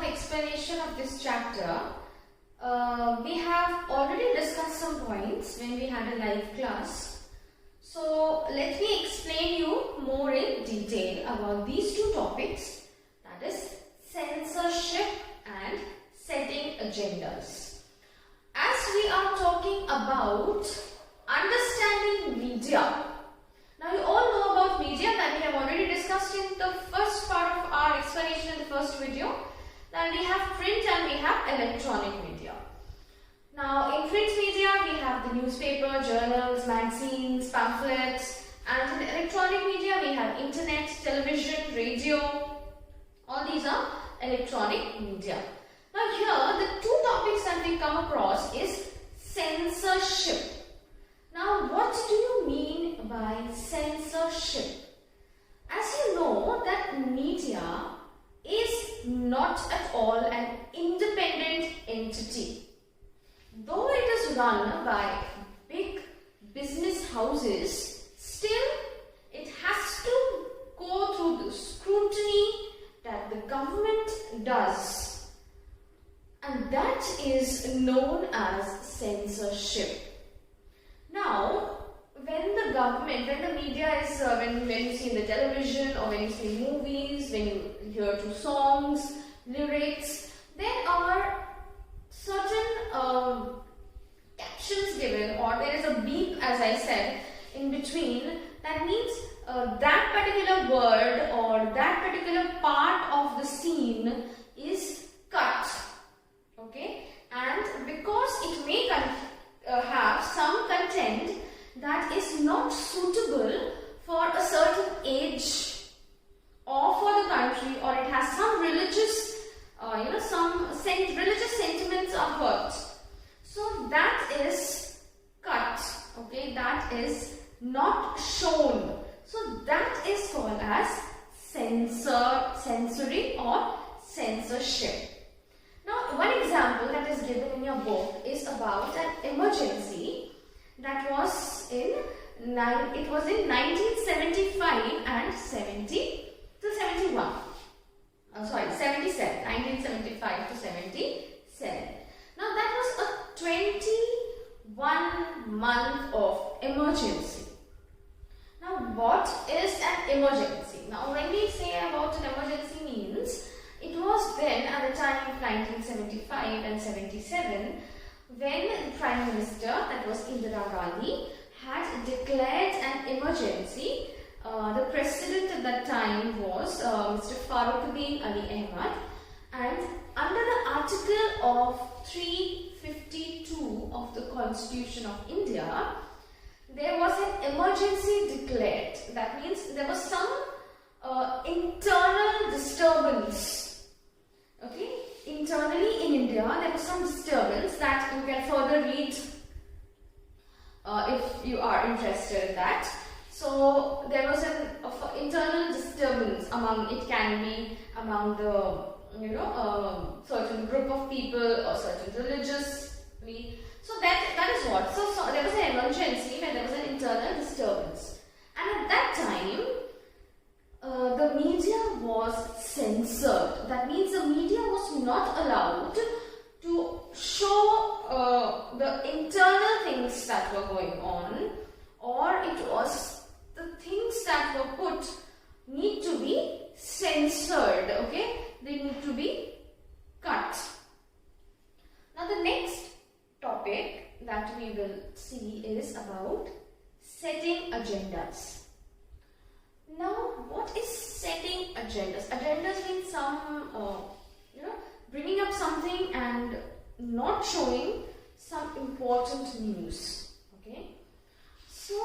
explanation of this chapter. We have already discussed some points when we had a live class. So let me explain you more in detail about these two topics, that is censorship and setting agendas. As we are talking about understanding media. Now you all know about media that we have already discussed in the first part of our explanation in the first video. That we have print and we have electronic media. Now in print media we have the newspaper, journals, magazines, pamphlets, and in electronic media we have internet, television, radio. All these are electronic media. Now here the two topics that we come across is censorship. Now what do you mean by censorship? As you know that media is not at all an independent entity. Though it is run by big business houses, still it has to go through the scrutiny that the government does. And that is known as censorship. Now, when the government, when the media is, when you see in the television or when you see movies, when you hear to songs, lyrics, there are certain captions given, or there is a beep, as I said, in between. That means that particular word or that particular part of the scene is cut. Okay, and because it may have some content that is not suitable for a certain age or for the country, or it has some religious, religious sentiments are hurt. So that is cut. Okay, that is not shown. So that is called as censoring or censorship. Now, one example that is given in your book is about an emergency that was in 1975 and 1975 to 77. Now that was a 21 month of emergency. Now what is an emergency? Now when we say about an emergency means, it was then at the time of 1975 and 77 when the Prime Minister, that was Indira Gandhi, had declared an emergency. The President at that time was Mr. Farooquddin Ali Ahmad, and under the article of 352 of the Constitution of India, there was an emergency declared. That means there was some internal disturbance. Okay, internally in India there was some disturbance that you can further read if you are interested in that. So there was an internal disturbance among, it can be among the certain group of people or certain religiously. So that is what. So there was an emergency when there was an internal disturbance, and at that time the media was censored. That means the media was not allowed to show the internal things that were going on, or it was the things that were put need to be censored. Okay, they need to be cut. Now the next topic that we will see is about setting agendas. Now, what is setting agendas? Agendas means some, bringing up something and not showing some important news. Okay. So,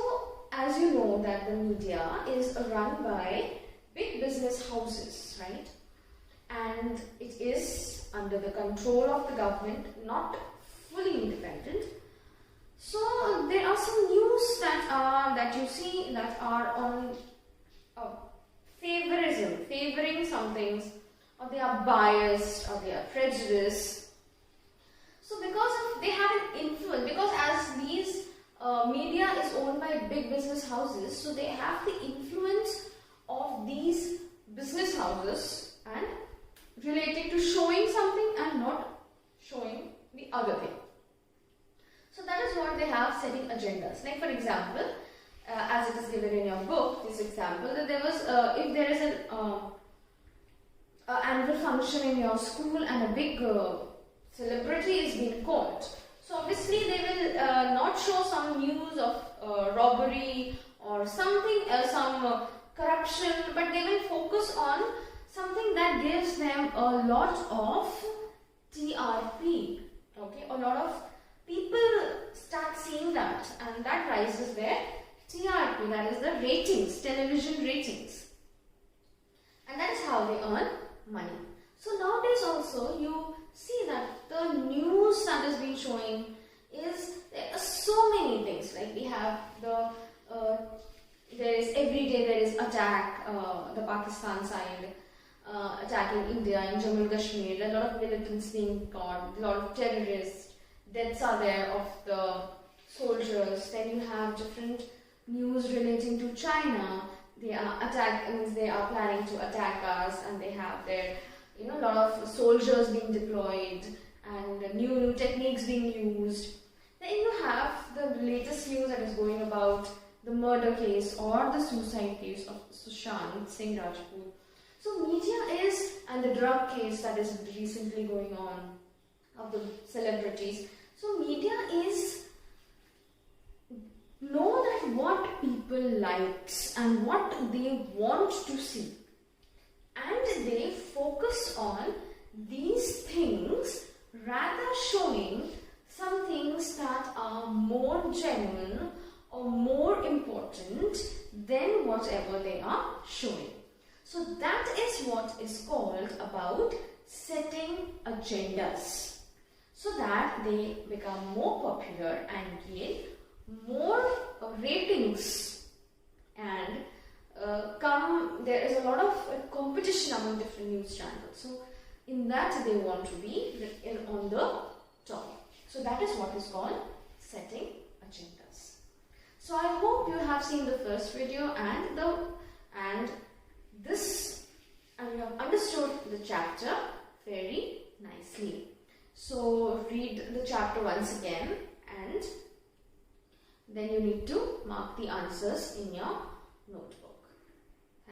as you know that the media is run by big business houses, right? And it is under the control of the government, not fully independent. So, there are some news that you see that are on favoring some things, or they are biased, or they are prejudiced. So because they have an influence, because as these media is owned by big business houses, so they have the influence of these business houses and relating to showing some showing the other thing. So that is what they have, setting agendas. Like for example, as it is given in your book, this example, that there was, if there is an annual function in your school and a big celebrity is being called. So obviously they will not show some news of robbery or something, some corruption, but they will focus on something that gives them a lot of TRP. Okay, a lot of people start seeing that, and that rises their TRP, that is the ratings, television ratings, and that is how they earn money. So nowadays also you see that the news that is being showing is, there are so many things, like we have the there is every day there is attack, the Pakistan side attacking India in Jammu and Kashmir, a lot of militants being caught, a lot of terrorists, deaths are there of the soldiers. Then you have different news relating to China. They are planning to attack us, and they have their, you know, a lot of soldiers being deployed and new techniques being used. Then you have the latest news that is going about the murder case or the suicide case of Sushant Singh Rajput. So media is, and the drug case that is recently going on of the celebrities. So media is, know that what people likes and what they want to see, and they focus on these things rather showing some things that are more genuine or more important than whatever they are showing. So that is what is called about setting agendas, so that they become more popular and gain more ratings, and there is a lot of competition among different news channels. So in that they want to be on the top. So that is what is called setting agendas. So I hope you have seen the first video and you have understood the chapter very nicely. So read the chapter once again, and then you need to mark the answers in your notebook.